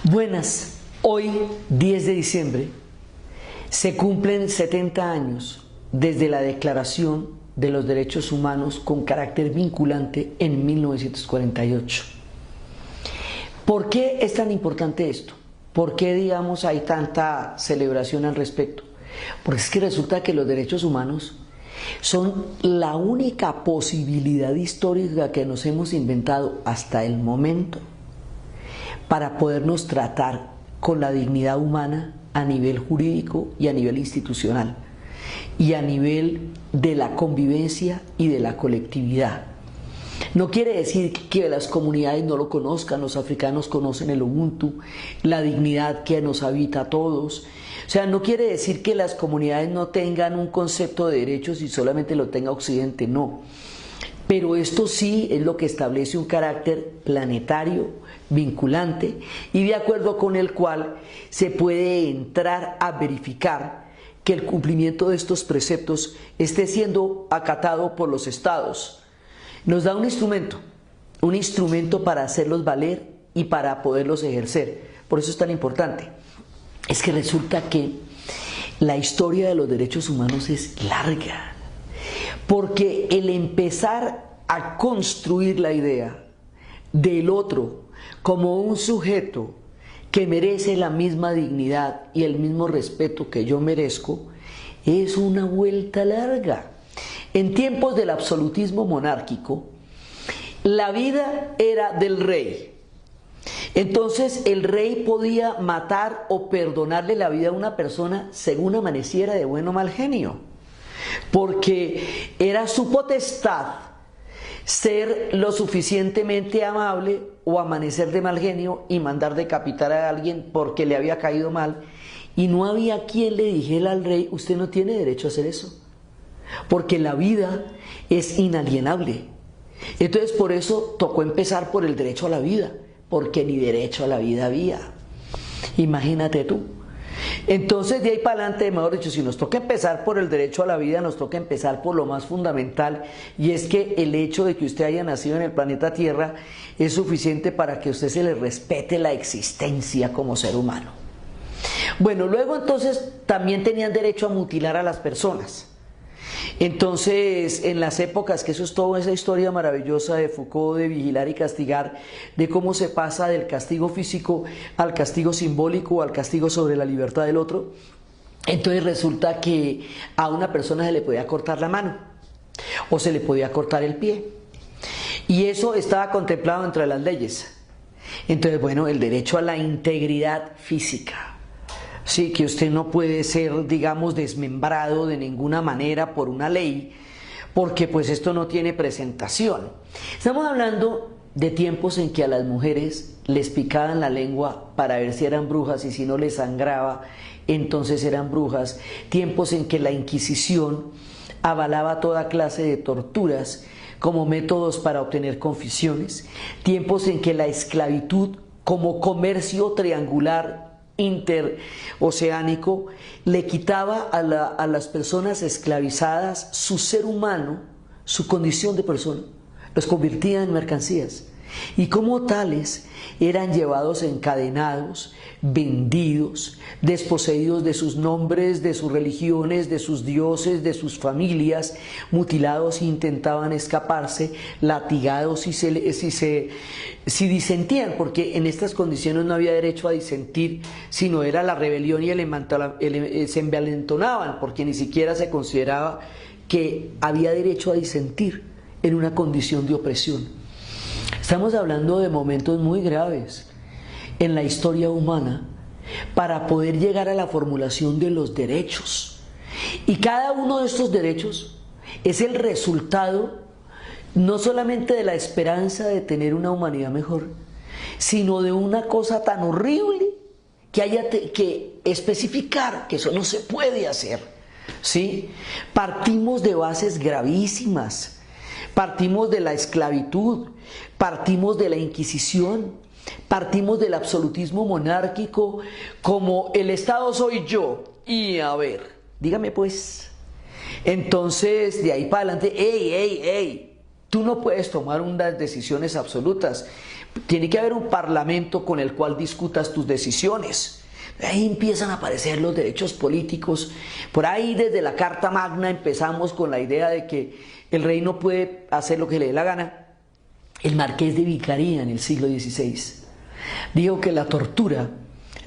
Buenas, hoy 10 de diciembre se cumplen 70 años desde la Declaración de los Derechos Humanos con carácter vinculante en 1948. ¿Por qué es tan importante esto? ¿Por qué, digamos, hay tanta celebración al respecto? Porque es que resulta que los derechos humanos son la única posibilidad histórica que nos hemos inventado hasta el momento para podernos tratar con la dignidad humana a nivel jurídico y a nivel institucional y a nivel de la convivencia y de la colectividad. No quiere decir que las comunidades no lo conozcan, los africanos conocen el Ubuntu, la dignidad que nos habita a todos. O sea, no quiere decir que las comunidades no tengan un concepto de derechos y solamente lo tenga Occidente, no. Pero esto sí es lo que establece un carácter planetario, vinculante y de acuerdo con el cual se puede entrar a verificar que el cumplimiento de estos preceptos esté siendo acatado por los estados. Nos da un instrumento para hacerlos valer y para poderlos ejercer. Por eso es tan importante. Es que resulta que la historia de los derechos humanos es larga. Porque el empezar a construir la idea del otro como un sujeto que merece la misma dignidad y el mismo respeto que yo merezco, es una vuelta larga. En tiempos del absolutismo monárquico, la vida era del rey. Entonces el rey podía matar o perdonarle la vida a una persona según amaneciera de buen o mal genio, porque era su potestad ser lo suficientemente amable o amanecer de mal genio y mandar decapitar a alguien porque le había caído mal, y no había quien le dijera al rey: usted no tiene derecho a hacer eso, porque la vida es inalienable. Entonces por eso tocó empezar por el derecho a la vida, porque ni derecho a la vida había. Imagínate tú. Entonces de ahí para adelante, mejor dicho, si nos toca empezar por el derecho a la vida, nos toca empezar por lo más fundamental, y es que el hecho de que usted haya nacido en el planeta Tierra es suficiente para que a usted se le respete la existencia como ser humano. Bueno, luego entonces también tenían derecho a mutilar a las personas. Entonces, en las épocas, que eso es toda esa historia maravillosa de Foucault, de vigilar y castigar, de cómo se pasa del castigo físico al castigo simbólico, al castigo sobre la libertad del otro, entonces resulta que a una persona se le podía cortar la mano o se le podía cortar el pie, y eso estaba contemplado entre las leyes. Entonces, bueno, el derecho a la integridad física. Sí, que usted no puede ser, digamos, desmembrado de ninguna manera por una ley, porque pues esto no tiene presentación. Estamos hablando de tiempos en que a las mujeres les picaban la lengua para ver si eran brujas, y si no les sangraba, entonces eran brujas. Tiempos en que la Inquisición avalaba toda clase de torturas como métodos para obtener confesiones. Tiempos en que la esclavitud como comercio triangular interoceánico le quitaba a las personas esclavizadas su ser humano, su condición de persona, los convertía en mercancías, y como tales eran llevados encadenados, vendidos, desposeídos de sus nombres, de sus religiones, de sus dioses, de sus familias, mutilados si intentaban escaparse, latigados si disentían, porque en estas condiciones no había derecho a disentir, sino era la rebelión, y se envalentonaban, porque ni siquiera se consideraba que había derecho a disentir en una condición de opresión. Estamos hablando de momentos muy graves en la historia humana para poder llegar a la formulación de los derechos. Y cada uno de estos derechos es el resultado no solamente de la esperanza de tener una humanidad mejor, sino de una cosa tan horrible que haya que especificar que eso no se puede hacer. ¿Sí? Partimos de bases gravísimas. Partimos de la esclavitud, partimos de la Inquisición, partimos del absolutismo monárquico como el Estado soy yo, y a ver, dígame pues. Entonces de ahí para adelante, tú no puedes tomar unas decisiones absolutas, tiene que haber un parlamento con el cual discutas tus decisiones. Ahí empiezan a aparecer los derechos políticos. Por ahí desde la Carta Magna empezamos con la idea de que el rey no puede hacer lo que le dé la gana. El marqués de Vicaría en el siglo XVI dijo que la tortura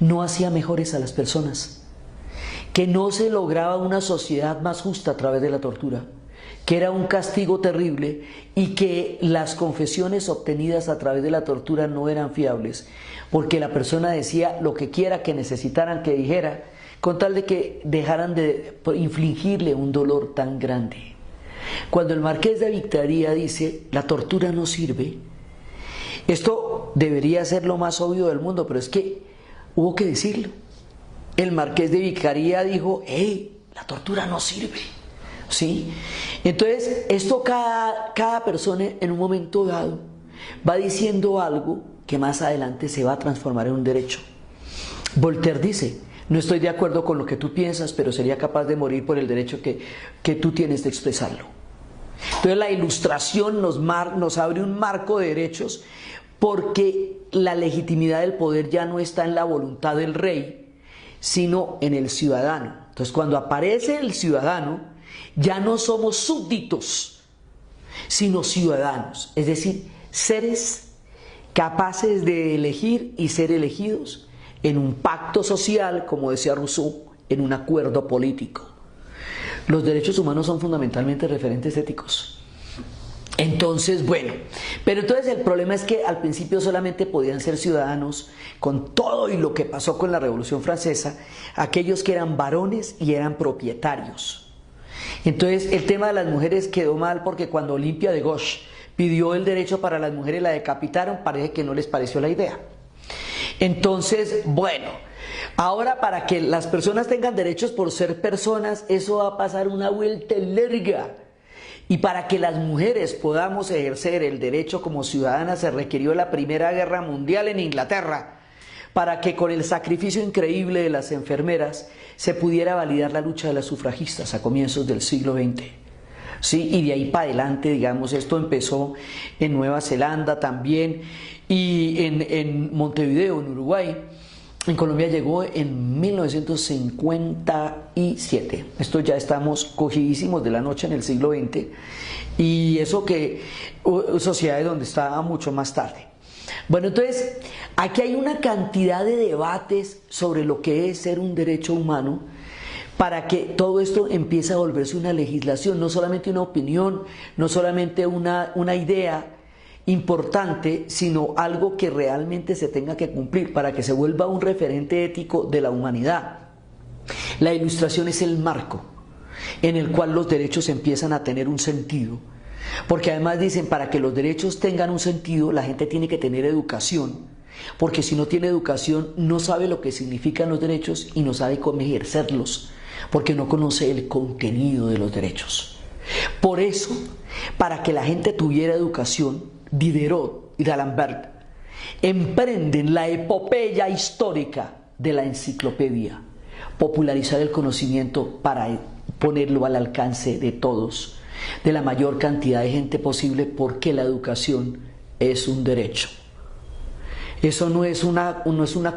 no hacía mejores a las personas, que no se lograba una sociedad más justa a través de la tortura, que era un castigo terrible y que las confesiones obtenidas a través de la tortura no eran fiables, porque la persona decía lo que quiera que necesitaran que dijera, con tal de que dejaran de infligirle un dolor tan grande. Cuando el marqués de Vicaría dice la tortura no sirve, esto debería ser lo más obvio del mundo, pero es que hubo que decirlo. El marqués de Vicaría dijo, hey, la tortura no sirve, ¿sí? Entonces, esto cada persona en un momento dado va diciendo algo que más adelante se va a transformar en un derecho. Voltaire dice, no estoy de acuerdo con lo que tú piensas, pero sería capaz de morir por el derecho que tú tienes de expresarlo. Entonces la Ilustración nos abre un marco de derechos, porque la legitimidad del poder ya no está en la voluntad del rey, sino en el ciudadano. Entonces cuando aparece el ciudadano, ya no somos súbditos, sino ciudadanos, es decir, seres capaces de elegir y ser elegidos en un pacto social, como decía Rousseau, en un acuerdo político. Los derechos humanos son fundamentalmente referentes éticos. Entonces, bueno, pero entonces el problema es que al principio solamente podían ser ciudadanos, con todo y lo que pasó con la Revolución Francesa, aquellos que eran varones y eran propietarios. Entonces el tema de las mujeres quedó mal, porque cuando Olimpia de Gauche pidió el derecho para las mujeres, la decapitaron, parece que no les pareció la idea. Entonces, bueno, ahora para que las personas tengan derechos por ser personas, eso va a pasar una vuelta larga. Y para que las mujeres podamos ejercer el derecho como ciudadanas se requirió la Primera Guerra Mundial en Inglaterra, para que con el sacrificio increíble de las enfermeras se pudiera validar la lucha de las sufragistas a comienzos del siglo XX. Sí, y de ahí para adelante, digamos, esto empezó en Nueva Zelanda también, y en Montevideo, en Uruguay. En Colombia llegó en 1957. Esto ya estamos cogidísimos de la noche en el siglo XX, y eso que sociedades donde estaba mucho más tarde. Bueno, entonces aquí hay una cantidad de debates sobre lo que es ser un derecho humano, para que todo esto empiece a volverse una legislación, no solamente una opinión, no solamente una idea importante, sino algo que realmente se tenga que cumplir para que se vuelva un referente ético de la humanidad. La Ilustración es el marco en el cual los derechos empiezan a tener un sentido, porque además dicen, para que los derechos tengan un sentido, la gente tiene que tener educación, porque si no tiene educación no sabe lo que significan los derechos y no sabe cómo ejercerlos, porque no conoce el contenido de los derechos. Por eso, para que la gente tuviera educación, Diderot y D'Alembert emprenden la epopeya histórica de la enciclopedia, popularizar el conocimiento para ponerlo al alcance de todos, de la mayor cantidad de gente posible, porque la educación es un derecho. Eso no es una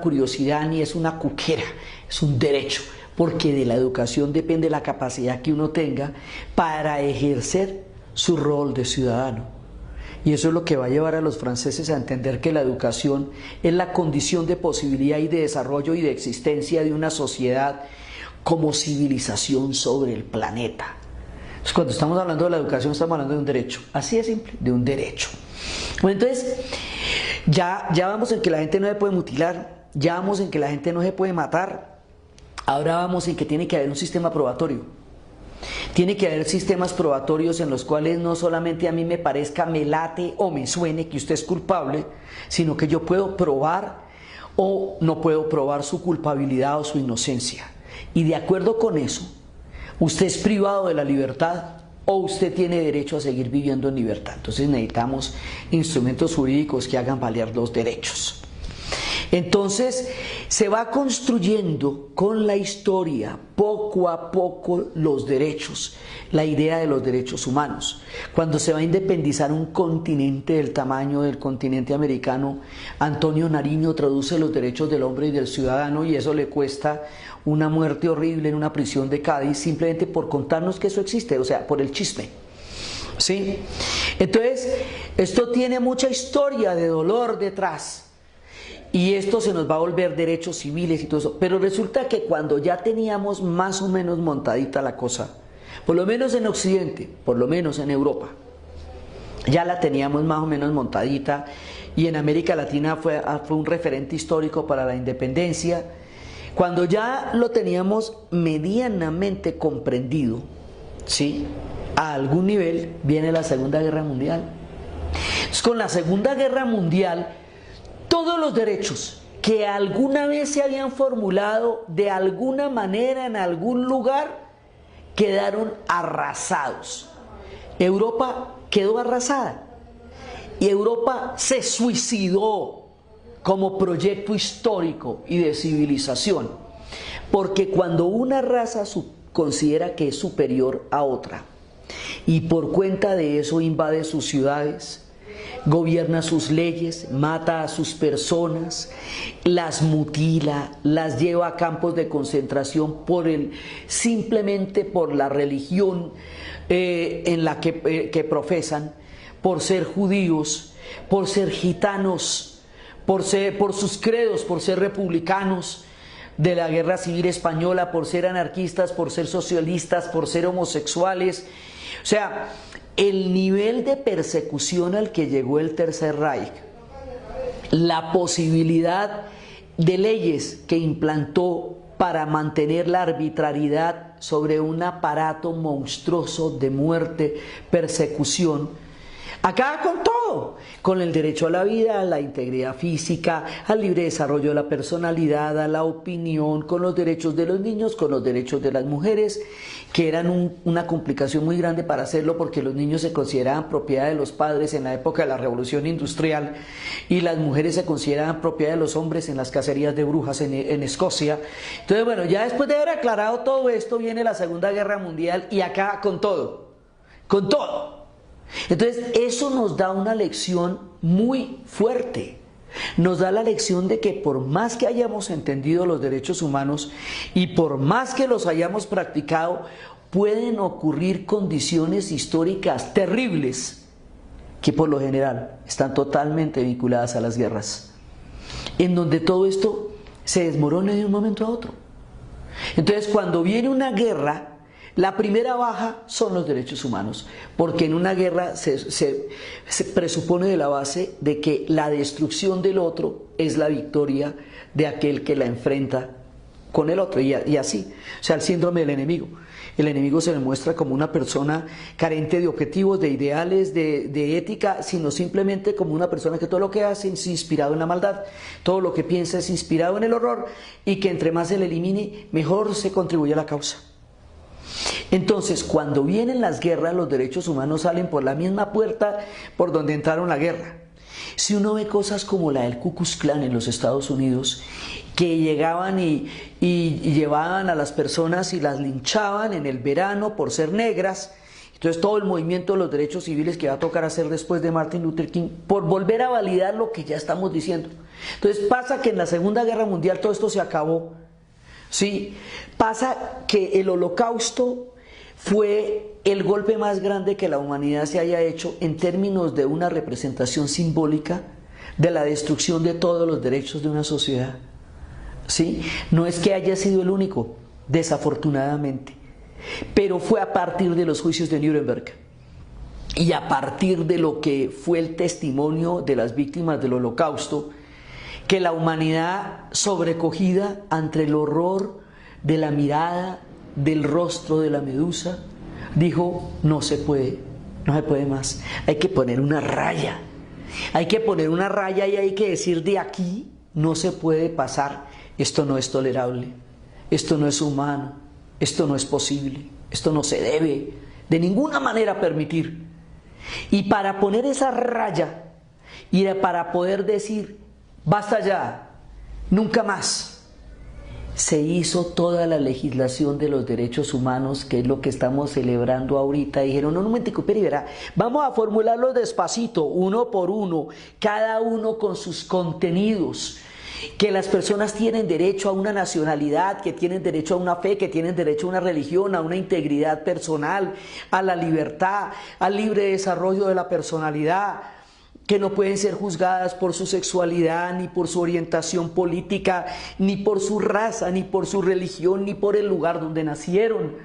curiosidad ni es una cuquera, es un derecho, porque de la educación depende la capacidad que uno tenga para ejercer su rol de ciudadano. Y eso es lo que va a llevar a los franceses a entender que la educación es la condición de posibilidad y de desarrollo y de existencia de una sociedad como civilización sobre el planeta. Entonces, cuando estamos hablando de la educación, estamos hablando de un derecho, así de simple, de un derecho. Bueno, entonces ya vamos en que la gente no se puede mutilar, ya vamos en que la gente no se puede matar, ahora vamos en que tiene que haber un sistema probatorio. Tiene que haber sistemas probatorios en los cuales no solamente a mí me parezca, me late o me suene que usted es culpable, sino que yo puedo probar o no puedo probar su culpabilidad o su inocencia. Y de acuerdo con eso, usted es privado de la libertad o usted tiene derecho a seguir viviendo en libertad. Entonces necesitamos instrumentos jurídicos que hagan valer los derechos. Entonces se va construyendo con la historia poco a poco los derechos, la idea de los derechos humanos. Cuando se va a independizar un continente del tamaño del continente americano, Antonio Nariño traduce los derechos del hombre y del ciudadano, y eso le cuesta una muerte horrible en una prisión de Cádiz, simplemente por contarnos que eso existe, o sea, por el chisme. ¿Sí? Entonces, esto tiene mucha historia de dolor detrás. Y esto se nos va a volver derechos civiles y todo eso. Pero resulta que cuando ya teníamos más o menos montadita la cosa, por lo menos en Occidente, por lo menos en Europa, ya la teníamos más o menos montadita, y en América Latina fue un referente histórico para la independencia. Cuando ya lo teníamos medianamente comprendido, ¿sí?, a algún nivel, viene la Segunda Guerra Mundial. Entonces, con la Segunda Guerra Mundial, todos los derechos que alguna vez se habían formulado de alguna manera en algún lugar quedaron arrasados. Europa quedó arrasada y Europa se suicidó como proyecto histórico y de civilización, porque cuando una raza considera que es superior a otra y por cuenta de eso invade sus ciudades, gobierna sus leyes, mata a sus personas, las mutila, las lleva a campos de concentración simplemente por la religión en la que profesan, por ser judíos, por ser gitanos, por sus credos, por ser republicanos de la Guerra Civil Española, por ser anarquistas, por ser socialistas, por ser homosexuales. O sea, el nivel de persecución al que llegó el Tercer Reich, la posibilidad de leyes que implantó para mantener la arbitrariedad sobre un aparato monstruoso de muerte, persecución, acaba con todo, con el derecho a la vida, a la integridad física, al libre desarrollo de la personalidad, a la opinión, con los derechos de los niños, con los derechos de las mujeres, que eran una complicación muy grande para hacerlo, porque los niños se consideraban propiedad de los padres en la época de la Revolución Industrial y las mujeres se consideraban propiedad de los hombres en las cacerías de brujas en Escocia. Entonces, bueno, ya después de haber aclarado todo esto, viene la Segunda Guerra Mundial y acaba con todo, con todo. Entonces eso nos da una lección muy fuerte, nos da la lección de que por más que hayamos entendido los derechos humanos y por más que los hayamos practicado, pueden ocurrir condiciones históricas terribles que por lo general están totalmente vinculadas a las guerras, en donde todo esto se desmorona de un momento a otro. Entonces, cuando viene una guerra, la primera baja son los derechos humanos, porque en una guerra se presupone de la base de que la destrucción del otro es la victoria de aquel que la enfrenta con el otro, y así, o sea, el síndrome del enemigo. El enemigo se le muestra como una persona carente de objetivos, de ideales, de ética, sino simplemente como una persona que todo lo que hace es inspirado en la maldad, todo lo que piensa es inspirado en el horror, y que entre más se le elimine, mejor se contribuye a la causa. Entonces, cuando vienen las guerras, los derechos humanos salen por la misma puerta por donde entraron la guerra. Si uno ve cosas como la del Ku Klux Klan en los Estados Unidos, que llegaban y llevaban a las personas y las linchaban en el verano por ser negras, entonces todo el movimiento de los derechos civiles que va a tocar hacer después de Martin Luther King, por volver a validar lo que ya estamos diciendo. Entonces pasa que en la Segunda Guerra Mundial todo esto se acabó. Sí, pasa que el Holocausto fue el golpe más grande que la humanidad se haya hecho en términos de una representación simbólica de la destrucción de todos los derechos de una sociedad. ¿Sí? No es que haya sido el único, desafortunadamente, pero fue a partir de los juicios de Nuremberg y a partir de lo que fue el testimonio de las víctimas del Holocausto, que la humanidad, sobrecogida ante el horror de la mirada, del rostro de la medusa, dijo: no se puede más, hay que poner una raya, y hay que decir: de aquí no se puede pasar, esto no es tolerable, esto no es humano, esto no es posible, esto no se debe de ninguna manera permitir. Y para poner esa raya y para poder decir: basta ya, Nunca más se hizo toda la legislación de los derechos humanos, que es lo que estamos celebrando ahorita. Dijeron, no, un momentico, pero verá, vamos a formularlos despacito, uno por uno, cada uno con sus contenidos. Que las personas tienen derecho a una nacionalidad, que tienen derecho a una fe, que tienen derecho a una religión, a una integridad personal, a la libertad, al libre desarrollo de la personalidad, que no pueden ser juzgadas por su sexualidad, ni por su orientación política, ni por su raza, ni por su religión, ni por el lugar donde nacieron,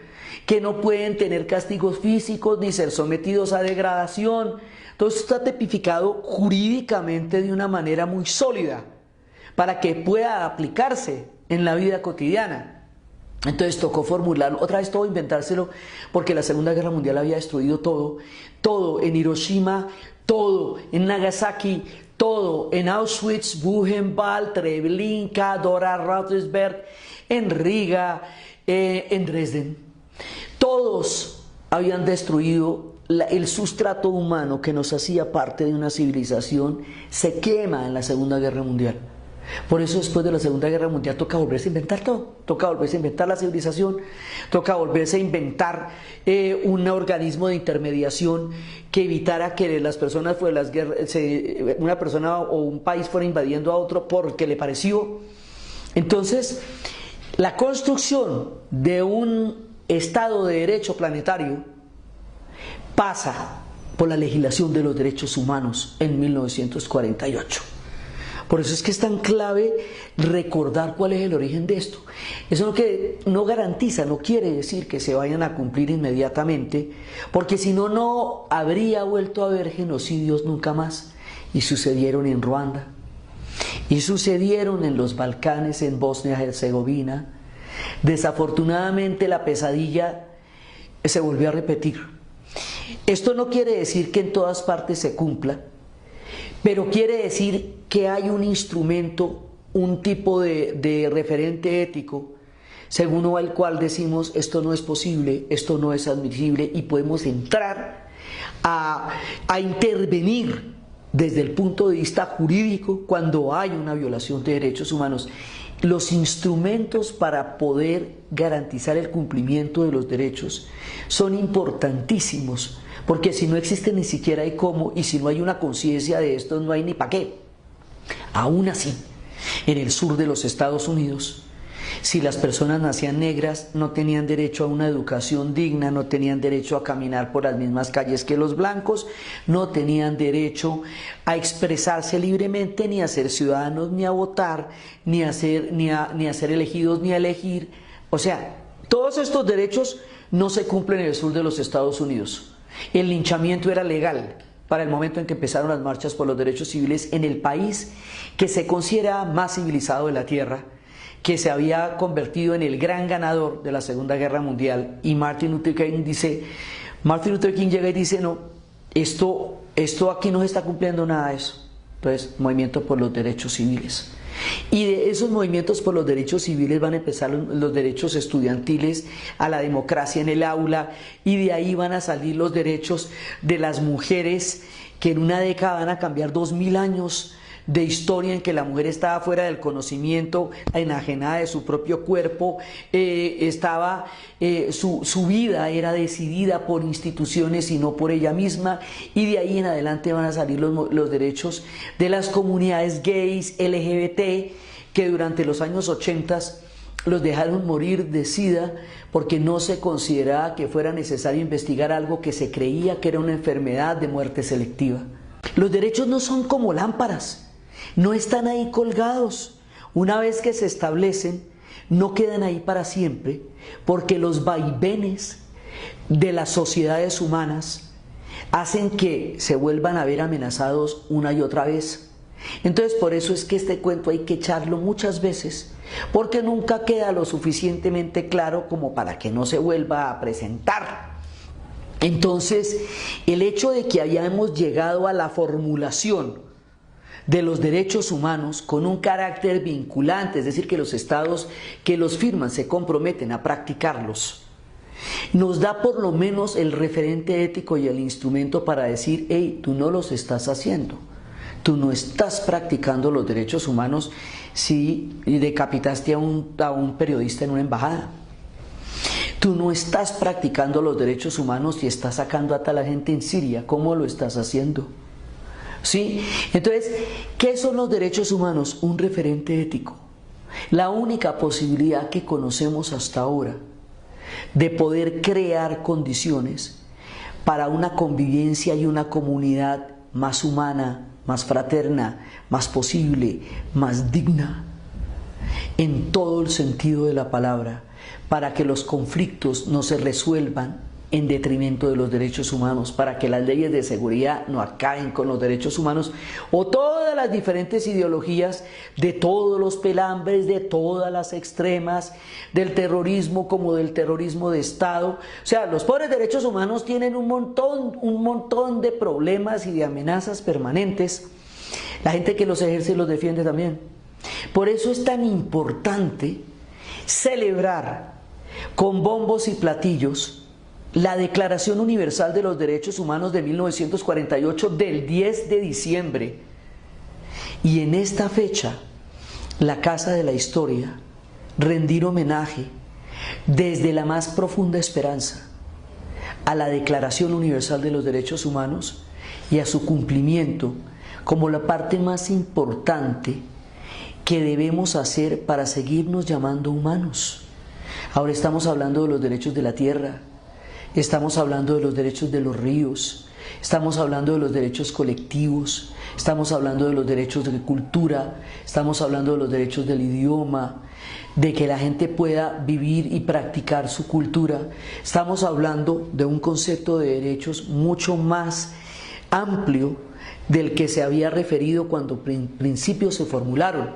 que no pueden tener castigos físicos, ni ser sometidos a degradación. Todo esto está tipificado jurídicamente de una manera muy sólida, para que pueda aplicarse en la vida cotidiana. Entonces tocó formularlo, otra vez todo inventárselo, porque la Segunda Guerra Mundial había destruido todo, todo en Hiroshima, todo en Nagasaki, todo en Auschwitz, Buchenwald, Treblinka, Dora Rothsberg, en Riga, en Dresden. Todos habían destruido el sustrato humano que nos hacía parte de una civilización, se quema en la Segunda Guerra Mundial. Por eso después de la Segunda Guerra Mundial toca volverse a inventar todo, toca volverse a inventar la civilización, toca volverse a inventar un organismo de intermediación que evitara que las personas fueran las guerras, una persona o un país fuera invadiendo a otro porque le pareció. Entonces, la construcción de un Estado de Derecho planetario pasa por la legislación de los derechos humanos en 1948. Por eso es que es tan clave recordar cuál es el origen de esto. Eso no garantiza, no quiere decir que se vayan a cumplir inmediatamente, porque si no, no habría vuelto a haber genocidios nunca más. Y sucedieron en Ruanda, y sucedieron en los Balcanes, en Bosnia-Herzegovina. Desafortunadamente la pesadilla se volvió a repetir. Esto no quiere decir que en todas partes se cumpla, pero quiere decir que hay un instrumento, un tipo de referente ético, según el cual decimos esto no es posible, esto no es admisible, y podemos entrar a intervenir desde el punto de vista jurídico cuando hay una violación de derechos humanos. Los instrumentos para poder garantizar el cumplimiento de los derechos son importantísimos, porque si no existe ni siquiera hay cómo, y si no hay una conciencia de esto no hay ni para qué. Aún así, en el sur de los Estados Unidos, si las personas nacían negras, no tenían derecho a una educación digna, no tenían derecho a caminar por las mismas calles que los blancos, no tenían derecho a expresarse libremente, ni a ser ciudadanos, ni a votar, ni a ser elegidos, ni a elegir. O sea, todos estos derechos no se cumplen en el sur de los Estados Unidos. El linchamiento era legal para el momento en que empezaron las marchas por los derechos civiles en el país que se considera más civilizado de la tierra, que se había convertido en el gran ganador de la Segunda Guerra Mundial. Y Martin Luther King llega y dice, no, esto aquí no se está cumpliendo nada de eso. Entonces, movimiento por los derechos civiles. Y de esos movimientos por los derechos civiles van a empezar los derechos estudiantiles, a la democracia en el aula, y de ahí van a salir los derechos de las mujeres, que en una década van a cambiar 2000 años de historia en que la mujer estaba fuera del conocimiento, enajenada de su propio cuerpo, su vida era decidida por instituciones y no por ella misma, y de ahí en adelante van a salir los derechos de las comunidades gays, LGBT, que durante los años 80 los dejaron morir de SIDA porque no se consideraba que fuera necesario investigar algo que se creía que era una enfermedad de muerte selectiva. Los derechos no son como lámparas. No están ahí colgados. Una vez que se establecen, no quedan ahí para siempre, porque los vaivenes de las sociedades humanas hacen que se vuelvan a ver amenazados una y otra vez. Entonces, por eso es que este cuento hay que echarlo muchas veces, porque nunca queda lo suficientemente claro como para que no se vuelva a presentar. Entonces, el hecho de que hayamos llegado a la formulación de los derechos humanos con un carácter vinculante, es decir, que los estados que los firman se comprometen a practicarlos, nos da por lo menos el referente ético y el instrumento para decir, hey, tú no los estás haciendo, tú no estás practicando los derechos humanos si decapitaste a un periodista en una embajada. Tú no estás practicando los derechos humanos y estás sacando a tal gente en Siria. ¿Cómo lo estás haciendo? ¿Sí? Entonces, ¿qué son los derechos humanos? Un referente ético. La única posibilidad que conocemos hasta ahora de poder crear condiciones para una convivencia y una comunidad más humana, más fraterna, más posible, más digna, en todo el sentido de la palabra, para que los conflictos no se resuelvan en detrimento de los derechos humanos, para que las leyes de seguridad no acaben con los derechos humanos, o todas las diferentes ideologías de todos los pelambres, de todas las extremas, del terrorismo como del terrorismo de Estado. O sea, los pobres derechos humanos tienen un montón de problemas y de amenazas permanentes. La gente que los ejerce y los defiende también. Por eso es tan importante celebrar con bombos y platillos la Declaración Universal de los Derechos Humanos de 1948 del 10 de diciembre. Y en esta fecha, la Casa de la Historia, rendir homenaje desde la más profunda esperanza a la Declaración Universal de los Derechos Humanos y a su cumplimiento como la parte más importante que debemos hacer para seguirnos llamando humanos. Ahora estamos hablando de los derechos de la tierra, estamos hablando de los derechos de los ríos, estamos hablando de los derechos colectivos, estamos hablando de los derechos de cultura, estamos hablando de los derechos del idioma, de que la gente pueda vivir y practicar su cultura. Estamos hablando de un concepto de derechos mucho más amplio del que se había referido cuando principios se formularon.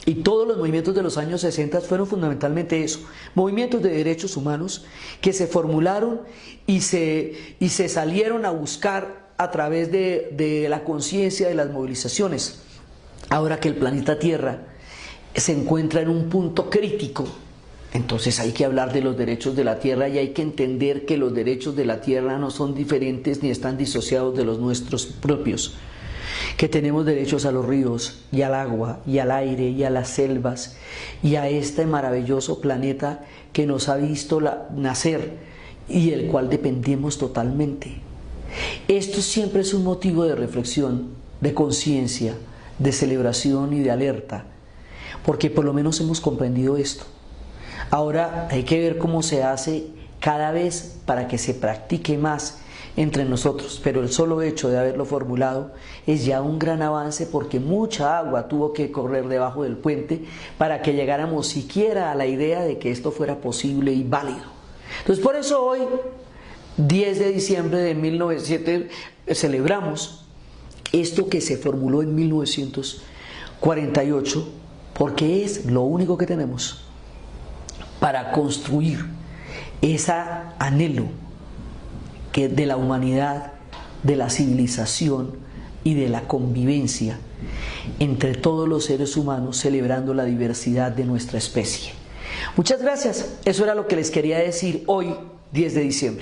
Y todos los movimientos de los años 60 fueron fundamentalmente eso, movimientos de derechos humanos que se formularon y se salieron a buscar a través de la conciencia de las movilizaciones. Ahora que el planeta Tierra se encuentra en un punto crítico, entonces hay que hablar de los derechos de la Tierra y hay que entender que los derechos de la Tierra no son diferentes ni están disociados de los nuestros propios. Que tenemos derechos a los ríos y al agua y al aire y a las selvas y a este maravilloso planeta que nos ha visto nacer y del cual dependemos totalmente. Esto siempre es un motivo de reflexión, de conciencia, de celebración y de alerta, porque por lo menos hemos comprendido esto. Ahora hay que ver cómo se hace cada vez para que se practique más entre nosotros, pero el solo hecho de haberlo formulado es ya un gran avance, porque mucha agua tuvo que correr debajo del puente para que llegáramos siquiera a la idea de que esto fuera posible y válido. Entonces por eso hoy, 10 de diciembre de 1907, celebramos esto que se formuló en 1948, porque es lo único que tenemos para construir ese anhelo que de la humanidad, de la civilización y de la convivencia entre todos los seres humanos, celebrando la diversidad de nuestra especie. Muchas gracias, eso era lo que les quería decir hoy, 10 de diciembre.